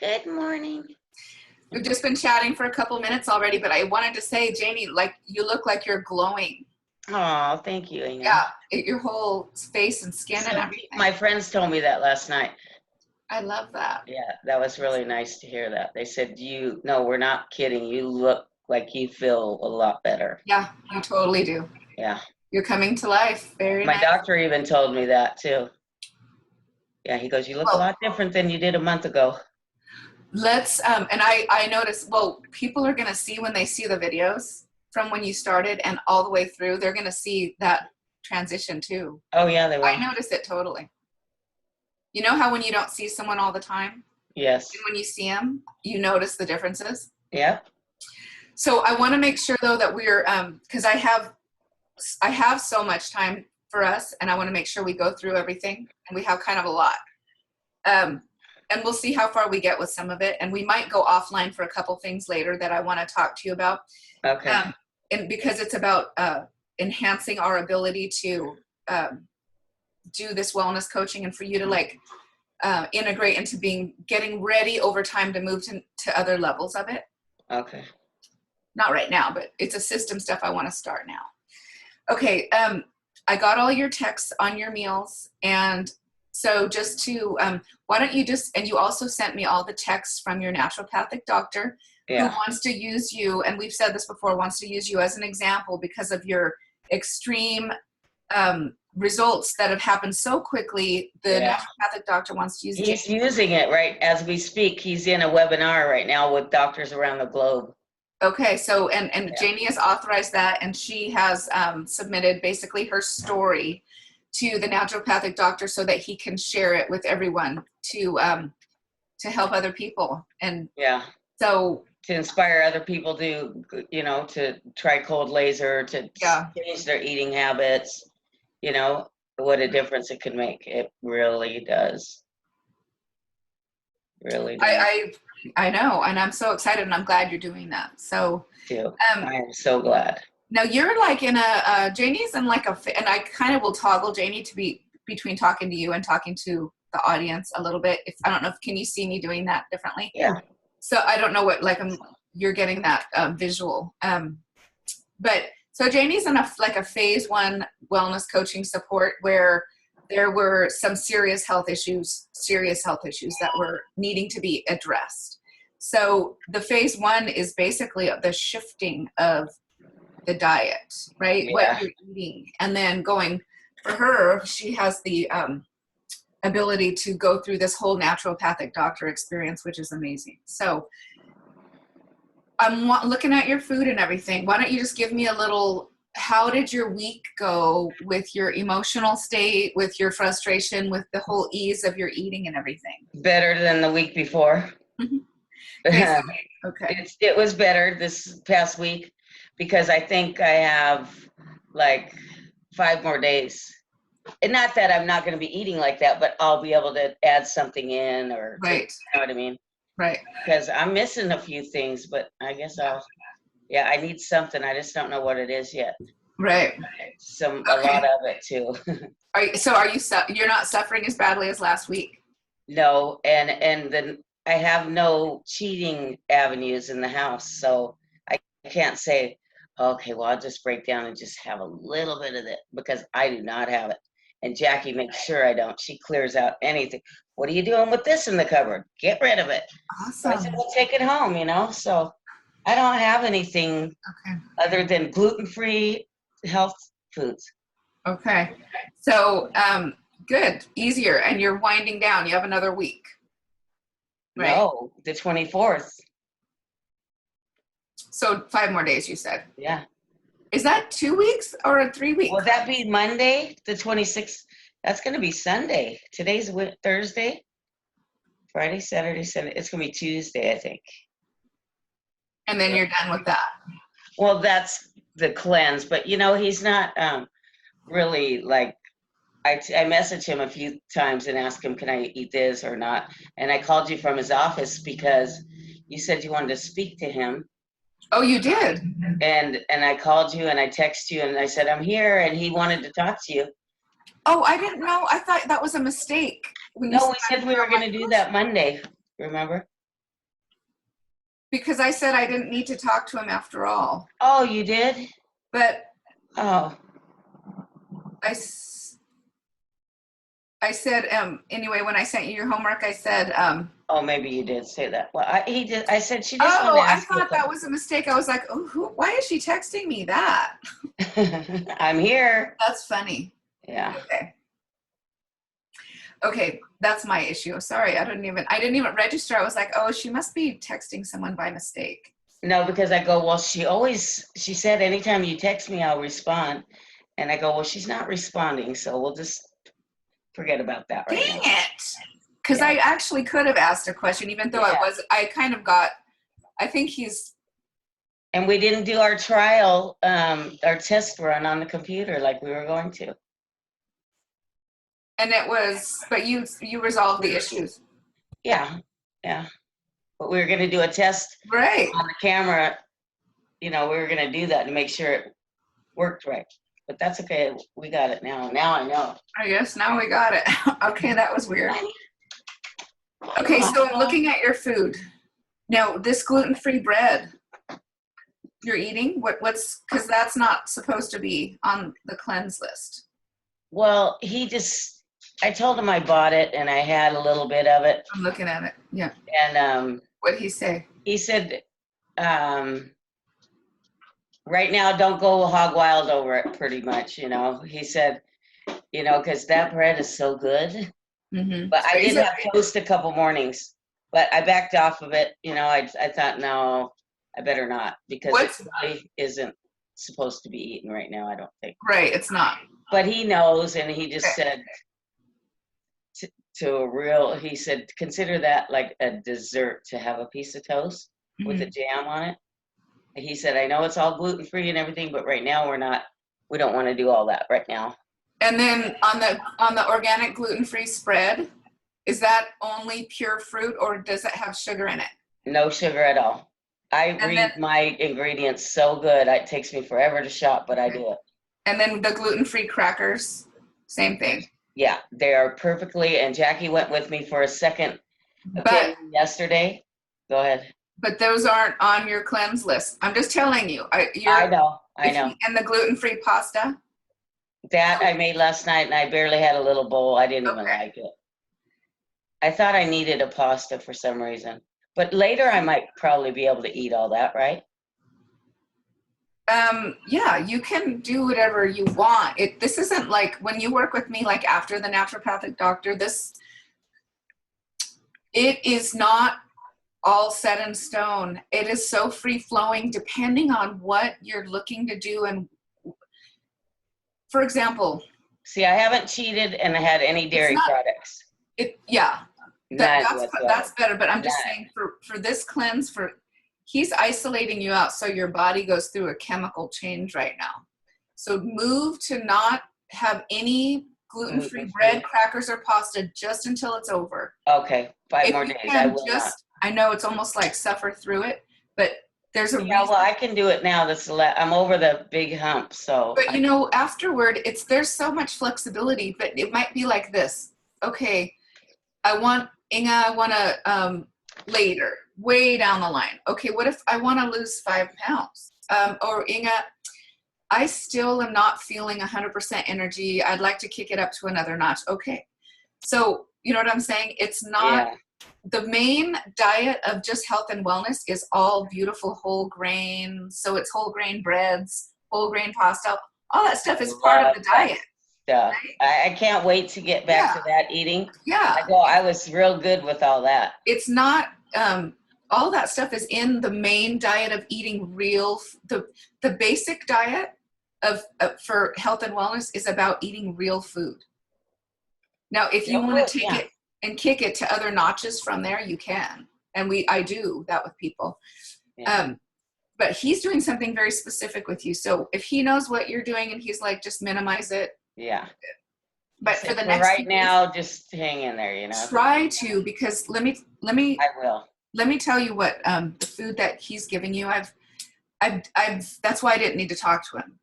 Good morning. We've just been chatting for a couple minutes already, but I wanted to say, Janie, like you look like you're glowing. Oh, thank you, Ina. Yeah, your whole face and skin and everything. My friends told me that last night. I love that. Yeah, that was really nice to hear that. They said, no, we're not kidding. You look like you feel a lot better. Yeah, you totally do. Yeah. You're coming to life. Very My nice. doctor even told me that too. Yeah, he goes, you look a lot different than you did a month ago. Let's, and I noticed, well, people are going to see when they see the videos from when you started and all the way through, they're going to see that transition too. Oh, yeah, they will. I noticed it totally. You know how when you don't see someone all the time? Yes. And when you see them, you notice the differences? Yep. So I want to make sure though that we're, because I have so much time for us and I want to make sure we go through everything and we have kind of a lot. And we'll see how far we get with some of it. And we might go offline for a couple things later that I want to talk to you about. Okay. And because it's about enhancing our ability to do this wellness coaching and for you to like integrate into getting ready over time to move to other levels of it. Okay. Not right now, but it's a system stuff I want to start now. Okay. I got all your texts on your meals. And so just to, why don't you just, and you also sent me all the texts from your naturopathic doctor who wants to use you, and we've said this before, wants to use you as an example because of your extreme results that have happened so quickly. The naturopathic doctor wants to use it. He's using it right as we speak. He's in a webinar right now with doctors around the globe. Okay, so, and Janie has authorized that, and she has submitted basically her story to the naturopathic doctor so that he can share it with everyone to help other people. And so to inspire other people to try cold laser, to change their eating habits, what a difference it can make. It really does. Really does. I know, and I'm so excited, and I'm glad you're doing that. So I am so glad. Now you're like in Janie's in like and I kind of will toggle Janie to be between talking to you and talking to the audience a little bit. I don't know can you see me doing that differently? Yeah. So I don't know what, you're getting that visual. But so Janie's in a phase 1 wellness coaching support where there were some serious health issues that were needing to be addressed. So the phase 1 is basically the shifting of the diet, right? What you're eating. And then going, for her, she has the ability to go through this whole naturopathic doctor experience, which is amazing. So I'm looking at your food and everything. Why don't you just give me a little, how did your week go with your emotional state, with your frustration, with the whole ease of your eating and everything? Better than the week before. Okay. It was better this past week because I think I have like 5 more days. And not that I'm not going to be eating like that, but I'll be able to add something in you know what I mean? Right. Because I'm missing a few things, but I guess I need something. I just don't know what it is yet. Right. A lot of it too. You're not suffering as badly as last week? No. And then I have no cheating avenues in the house. So I can't say, okay, well, I'll just break down and just have a little bit of it because I do not have it. And Jackie makes sure I don't. She clears out anything. What are you doing with this in the cupboard? Get rid of it. Awesome. So I said, well, take it home, So I don't have anything other than gluten-free health foods. Okay. So good. Easier. And you're winding down. You have another week. Right? No, the 24th. So 5 more days, you said? Yeah. Is that 2 weeks or 3 weeks? Will that be Monday, the 26th? That's going to be Sunday. Today's Thursday, Friday, Saturday, Sunday. It's going to be Tuesday, I think. And then you're done with that. Well, that's the cleanse. But, he's not really like, I messaged him a few times and asked him, can I eat this or not? And I called you from his office because you said you wanted to speak to him. Oh, you did? And I called you and I texted you and I said, I'm here. And he wanted to talk to you. Oh, I didn't know. I thought that was a mistake. No, we said we were going to do that Monday. Remember? because I said I didn't need to talk to him after all. Oh, you did? But Oh, I said, anyway, when I sent you your homework, I said, oh, maybe you did say that. Well, he did. I said she just wanted oh, to I ask you a thought that was a mistake. I was like, oh, why is she texting me that? couple. I'm here. That's funny. Yeah. Okay, that's my issue. Sorry, I didn't even register. I was like, oh, she must be texting someone by mistake. No, because I go, well, she said anytime you text me, I'll respond. And I go, well, she's not responding, so we'll just forget about that right Dang now. it. Because Yeah. I actually could have asked a question, even though Yeah. I think he's, And we didn't do our trial, our test run on the computer like we were going to. and it was, but you resolved the issues. Yeah, yeah. But we were going to do a test Right. on the camera. You know, we were going to do that to make sure it worked right. But that's okay. We got it now. Now I know. I guess now we got it. Okay, that was weird. Okay, so I'm looking at your food. Now, this gluten-free bread you're eating, what's, because that's not supposed to be on the cleanse list. Well, I told him I bought it and I had a little bit of it. I'm looking at it. Yeah. And What'd he say? he said, right now, don't go hog wild over it pretty much, you know. He said, you know, because that bread is so good. Mm-hmm. But I did have toast a couple mornings, but I backed off of it. You know, I thought, no, I better not, because it really isn't supposed to be eaten right now, I don't think. Right, it's not. But he knows, and he just said he said, consider that like a dessert, to have a piece of toast with a jam on it. And he said, I know it's all gluten-free and everything, but right now we don't want to do all that right now. And then on the organic gluten-free spread, is that only pure fruit, or does it have sugar in it? No sugar at all. I read my ingredients so good. It takes me forever to shop, but I do it. And then the gluten-free crackers, same thing. Yeah, they are perfectly. And Jackie went with me for a second opinion yesterday. Go ahead. But those aren't on your cleanse list. I'm just telling you. I know. And the gluten-free pasta? That I made last night, and I barely had a little bowl. I didn't even like it. I thought I needed a pasta for some reason. But later I might probably be able to eat all that, right? Yeah, you can do whatever you want. This isn't like when you work with me, like after the naturopathic doctor, it is not all set in stone. It is so free flowing depending on what you're looking to do. And for example, see, I haven't cheated and had any dairy products. That's better. But I'm just saying for this cleanse, he's isolating you out, so your body goes through a chemical change right now. So move to not have any gluten-free bread, crackers, or pasta just until it's over. Okay, 5 more days. I will not. I know it's almost like suffer through it, but there's a reason. Well, I can do it now. I'm over the big hump, so. But afterward, there's so much flexibility. But it might be like this. Okay, I want to later, way down the line. Okay, what if I want to lose 5 pounds? Or Inga, I still am not feeling 100% energy. I'd like to kick it up to another notch. Okay, so you know what I'm saying? It's not. Yeah. The main diet of just health and wellness is all beautiful whole grain. So it's whole grain breads, whole grain pasta. All that stuff is part of the diet. Stuff. Right? I can't wait to get back to that eating. Yeah. I was real good with all that. It's not, all that stuff is in the main diet of eating real, the basic diet for health and wellness is about eating real food. Now, if you want to take it and kick it to other notches from there, you can. And I do that with people. Yeah. But he's doing something very specific with you. So if he knows what you're doing and he's like, just minimize it. Yeah. But for the next right now, just hang in there, Try to, because let me. I will. Let me tell you what the food that he's giving you. That's why I didn't need to talk to him,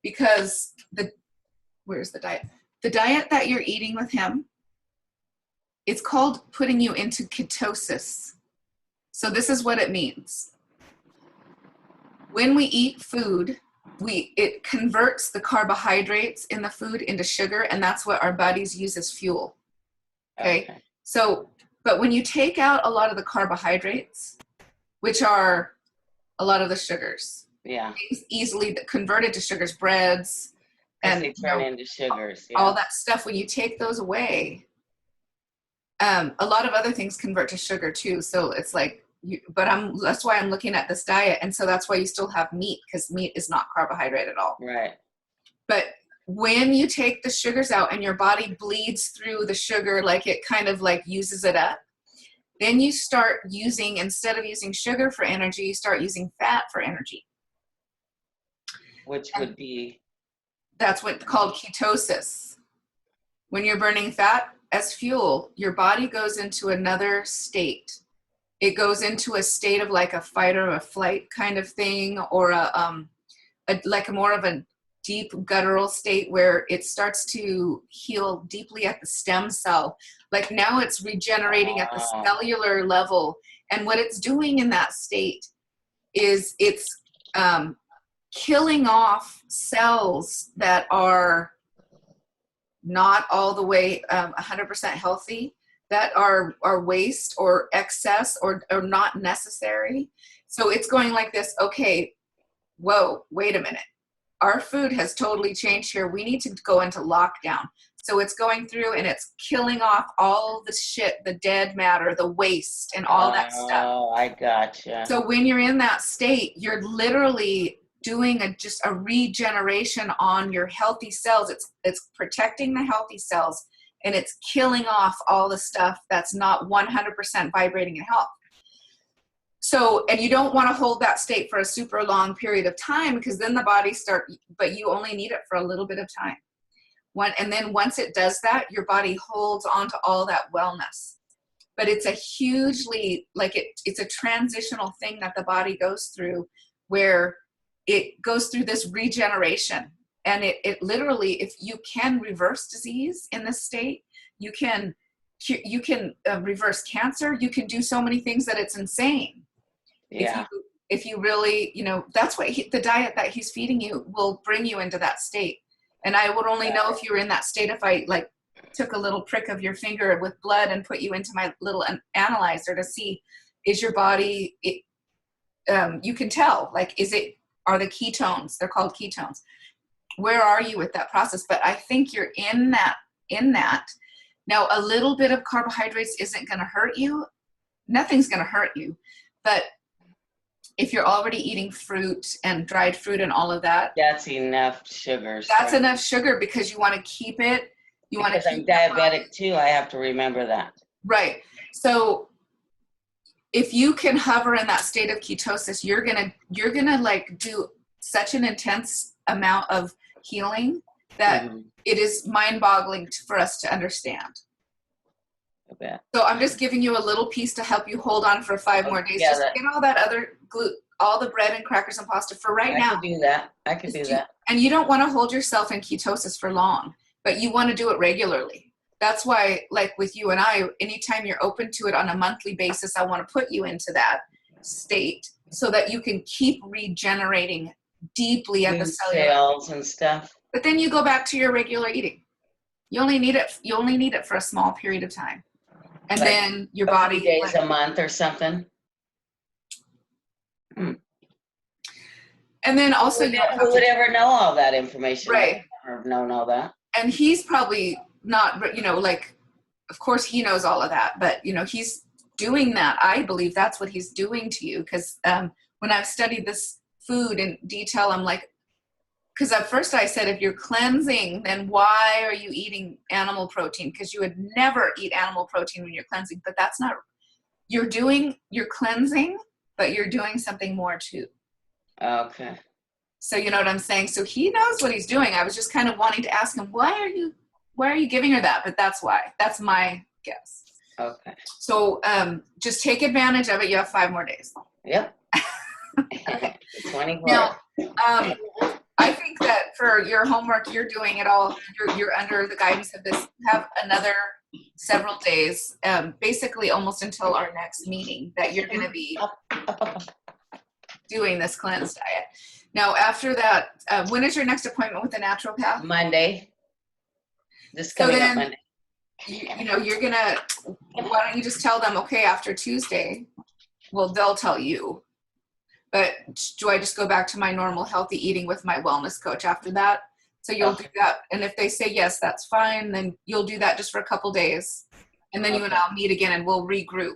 because where's the diet? The diet that you're eating with him, it's called putting you into ketosis. So this is what it means. when we eat food, it converts the carbohydrates in the food into sugar, and that's what our bodies use as fuel. Okay. So, but when you take out a lot of the carbohydrates, which are a lot of the sugars, easily converted to sugars, breads, and they turn into sugars. All that stuff. When you take those away, a lot of other things convert to sugar too. So it's like, that's why I'm looking at this diet. And so that's why you still have meat, because meat is not carbohydrate at all. Right. But when you take the sugars out and your body bleeds through the sugar, like it kind of like uses it up, then you start using, instead of using sugar for energy, you start using fat for energy. Which would be? That's what's called ketosis. When you're burning fat as fuel, your body goes into another state. It goes into a state of like a fight or a flight kind of thing, or like more of a deep guttural state where it starts to heal deeply at the stem cell. Like now it's regenerating at the cellular level. And what it's doing in that state is it's killing off cells that are not all the way 100% healthy, that are waste or excess or not necessary. So it's going like this, okay, whoa, wait a minute. Our food has totally changed here. We need to go into lockdown. So it's going through and it's killing off all the shit, the dead matter, the waste, and all that stuff. Oh, I gotcha. So when you're in that state, you're literally doing just a regeneration on your healthy cells. It's protecting the healthy cells, and it's killing off all the stuff that's not 100% vibrating in health. So, and you don't want to hold that state for a super long period of time, because then the body but you only need it for a little bit of time. And then once it does that, your body holds on to all that wellness. But it's a hugely, it's a transitional thing that the body goes through, where it goes through this regeneration. And it literally, if you can reverse disease in this state, you can reverse cancer. You can do so many things that it's insane. Yeah. If you really, that's why the diet that he's feeding you will bring you into that state. And I would only know if you were in that state if I took a little prick of your finger with blood and put you into my little analyzer to see, is your body, you can tell, are the ketones, they're called ketones. Where are you with that process? But I think you're in that. Now, a little bit of carbohydrates isn't going to hurt you. Nothing's going to hurt you. But if you're already eating fruit and dried fruit and all of that, that's enough sugar. That's enough sugar, because you want to keep it. Because I'm diabetic too, I have to remember that. Right. So if you can hover in that state of ketosis, you're gonna do such an intense amount of healing that it is mind-boggling for us to understand. I bet. So I'm just giving you a little piece to help you hold on for 5 more days. Yeah, just get all that other all the bread and crackers and pasta for right now. I can do that. And you don't want to hold yourself in ketosis for long, but you want to do it regularly. That's why, with you and I, anytime you're open to it on a monthly basis, I want to put you into that state so that you can keep regenerating deeply at the cellular cells and stuff. But then you go back to your regular eating. You only need it for a small period of time. And then your body, 3 days a month or something. And then also, who would ever know all that information? Right. I've never known all that. And he's probably not, of course he knows all of that, but he's doing that. I believe that's what he's doing to you. Because when I've studied this food in detail, I'm like, because at first I said, if you're cleansing, then why are you eating animal protein? Because you would never eat animal protein when you're cleansing. But that's not, you're cleansing, but you're doing something more too. Okay. So you know what I'm saying? So he knows what he's doing. I was just kind of wanting to ask him, why are you giving her that? But that's why. That's my guess. Okay. So just take advantage of it. You have 5 more days. Yep. 24. Now, I think that for your homework, you're doing it all. You're under the guidance of this. Have another several days, basically almost until our next meeting, that you're going to be doing this cleanse diet. Now, after that, when is your next appointment with the naturopath? Monday. This So coming up then, Monday. you know, you're gonna, why don't you just tell them, okay, after Tuesday, well, they'll tell you. But do I just go back to my normal healthy eating with my wellness coach after that? So you'll do that. And if they say, yes, that's fine, then you'll do that just for a couple days. And then you and I'll meet again and we'll regroup.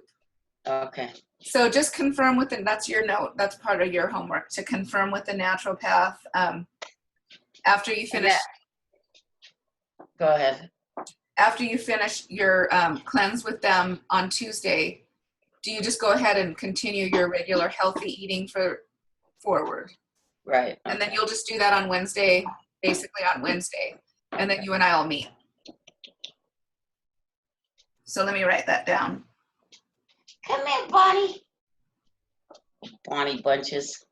Okay. So just confirm with them. That's your note. That's part of your homework, to confirm with the naturopath after you finish. Go ahead. After you finish your cleanse with them on Tuesday, do you just go ahead and continue your regular healthy eating forward? Right. And then you'll just do that on Wednesday, basically on Wednesday. And then you and I will meet. So let me write that down. Come here, Bonnie. Bonnie bunches.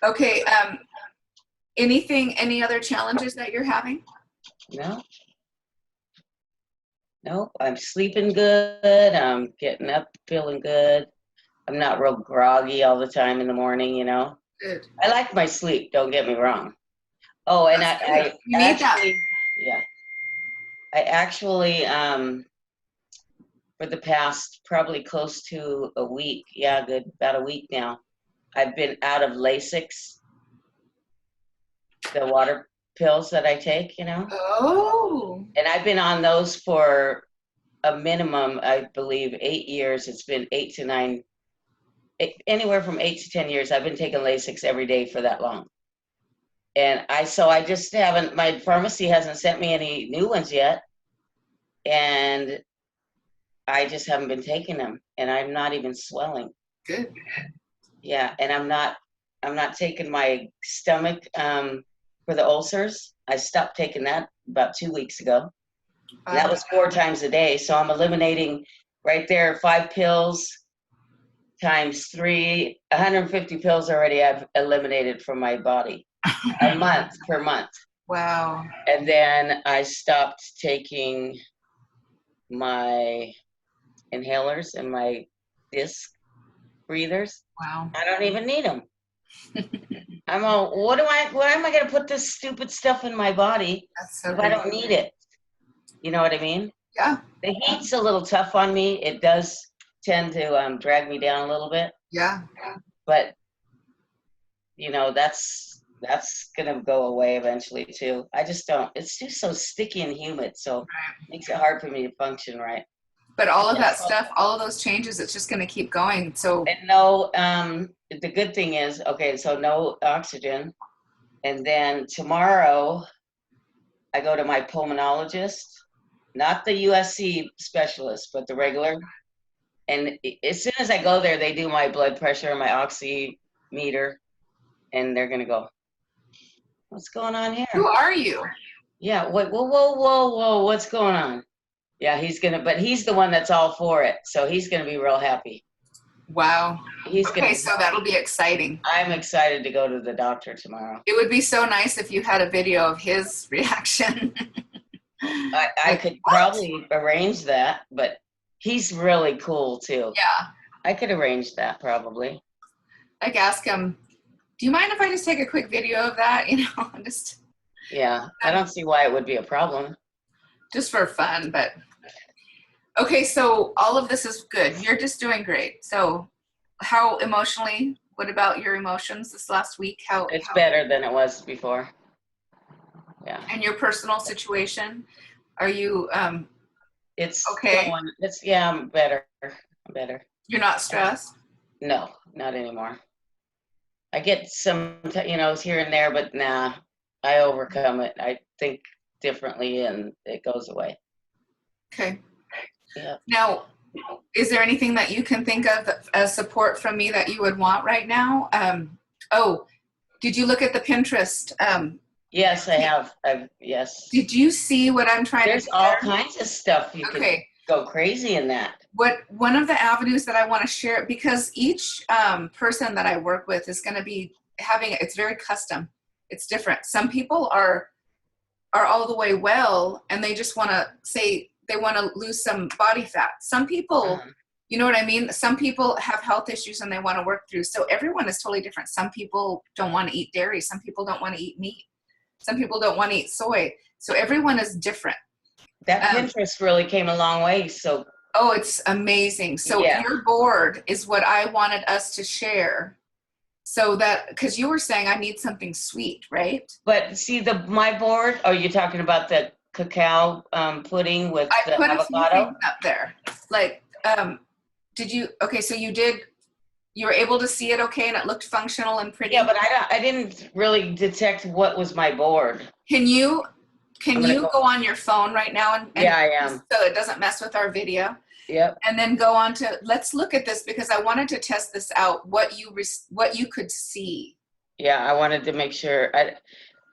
Okay. Any other challenges that you're having? No. Nope. I'm sleeping good. I'm getting up feeling good. I'm not real groggy all the time in the morning, you know. Good. I like my sleep, don't get me wrong. Oh, and I you need actually, that. yeah. I actually, for the past probably close to a week, about a week now, I've been out of Lasix, the water pills that I take, you know. Oh. And I've been on those for a minimum, I believe, 8 years. It's been 8 to 9, anywhere from 8 to 10 years. I've been taking Lasix every day for that long. And I just haven't, my pharmacy hasn't sent me any new ones yet. And I just haven't been taking them, and I'm not even swelling. Good. Yeah, and I'm not taking my stomach for the ulcers. I stopped taking that about 2 weeks ago. And that was 4 times a day. So I'm eliminating right there 5 pills times 3, 150 pills already I've eliminated from my body per month. Wow. And then I stopped taking my inhalers and my disc breathers. Wow. I don't even need them. I'm all, why am I going to put this stupid stuff in my body if I don't need it? You know what I mean? Yeah. The heat's a little tough on me. It does tend to drag me down a little bit. Yeah. But, you know, that's going to go away eventually too. I just don't, it's just so sticky and humid. So it makes it hard for me to function right. But all of that stuff, all of those changes, it's just going to keep going. So, and no, the good thing is, okay, so no oxygen. And then tomorrow I go to my pulmonologist, not the USC specialist, but the regular. And as soon as I go there, they do my blood pressure and my oximeter, and they're going to go, what's going on here? Who are you? Yeah, whoa, what's going on? Yeah, but he's the one that's all for it. So he's going to be real happy. Wow. So that'll be exciting. I'm excited to go to the doctor tomorrow. It would be so nice if you had a video of his reaction. I could probably arrange that, but he's really cool too. Yeah. I could arrange that probably. Like ask him, do you mind if I just take a quick video of that? You know, Yeah, I don't see why it would be a problem. Just for fun, but. Okay, so all of this is good. You're just doing great. So how emotionally, what about your emotions this last week? It's better than it was before. Yeah. And your personal situation, are you it's okay? I'm better. I'm better. You're not stressed? No, not anymore. I get some, here and there, but nah, I overcome it. I think differently and it goes away. Okay. Yeah. Now, is there anything that you can think of as support from me that you would want right now? Did you look at the Pinterest? Yes, I have. Yes. Did you see what I'm trying There's to do? There's all kinds of stuff you can go crazy in that. One of the avenues that I want to share, because each person that I work with is going to be it's very custom. It's different. Some people are all the way well, and they just want to say they want to lose some body fat. Some people You know what I mean? Some people have health issues and they want to work through. So everyone is totally different. Some people don't want to eat dairy. Some people don't want to eat meat. Some people don't want to eat soy. So everyone is different. That Pinterest really came a long way. So oh, it's amazing. So yeah. your board is what I wanted us to share. So that, because you were saying I need something sweet, right? But see my board, are you talking about the cacao pudding with I the put a few avocado? things up there. Like, did you, okay, so you were able to see it okay and it looked functional and pretty? Yeah, but I didn't really detect what was my board. Can you go on your phone right now and yeah, I am. So it doesn't mess with our video? Yep. And then go on to, let's look at this because I wanted to test this out, what you could see. Yeah, I wanted to make sure.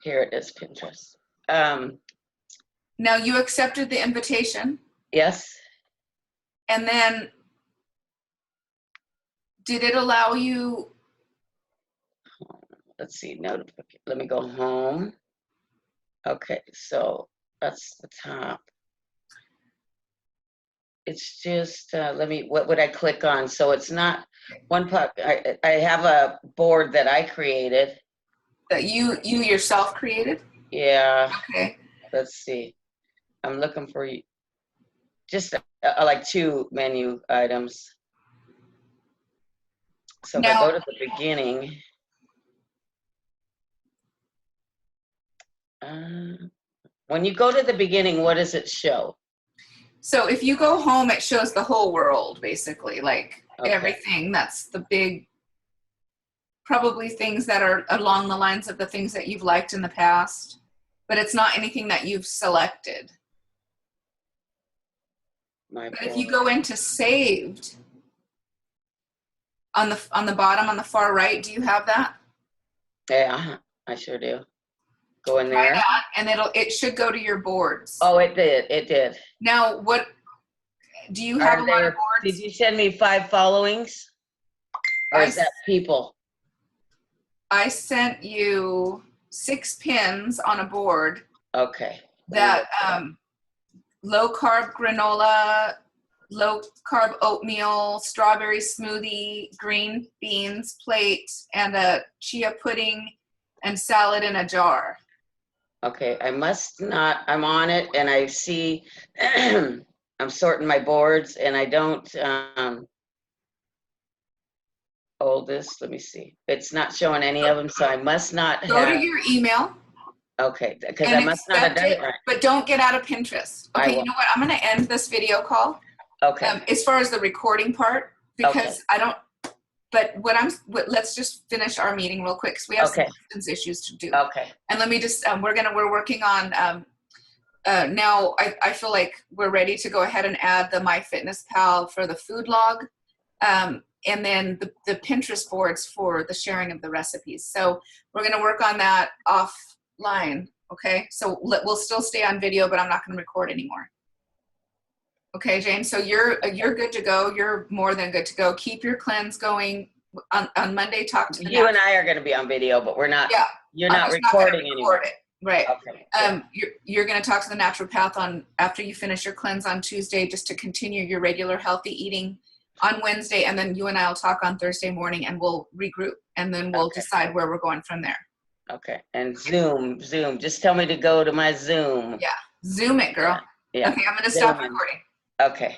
Here it is, Pinterest. Now you accepted the invitation. Yes. And then did it allow you? Let's see, notification. Let me go home. Okay, so that's the top. It's just, what would I click on? So it's not one part. I have a board that I created. That you yourself created? Yeah. Okay. Let's see. I'm looking for just like 2 menu items. So if I go to the beginning, when you go to the beginning, what does it show? So if you go home, it shows the whole world, basically, like everything. That's the big, probably things that are along the lines of the things that you've liked in the past, but it's not anything that you've selected. But if you go into saved, on the bottom, on the far right, do you have that? Yeah, I sure do. Go in Try there. that, and it should go to your boards. Oh, it did. It did. Now, what do you have? A lot of boards? Did you send me 5 followings? Or is that people? I sent you 6 pins on a board. Okay. That low carb granola, low carb oatmeal, strawberry smoothie, green beans plate, and a chia pudding and salad in a jar. Okay, I must not, I'm on it and I see, I'm sorting my boards and I don't, oldest, let me see. It's not showing any of them, so I must not have. Go to your email. Okay, because I must not have done it right. But don't get out of Pinterest. Okay, you know what? I'm going to end this video call. Okay. As far as the recording part, because I don't, but let's just finish our meeting real quick because we have some systems issues to do. Okay. And let me just, we're working on, now I feel like we're ready to go ahead and add the MyFitnessPal for the food log. And then the Pinterest boards for the sharing of the recipes. So we're going to work on that offline. Okay. So we'll still stay on video, but I'm not going to record anymore. Okay, Jane, so you're good to go. You're more than good to go. Keep your cleanse going. On Monday, talk to you and I are going to be on video, but we're not. Yeah, you're not recording anymore. Right. Okay. You're going to talk to the naturopath after you finish your cleanse on Tuesday, just to continue your regular healthy eating on Wednesday, and then you and I will talk on Thursday morning, and we'll regroup, and then we'll decide where we're going from there. Okay. And Zoom. Just tell me to go to my Zoom. Yeah. Zoom it, girl. Yeah. Okay, I'm going to stop recording. Okay.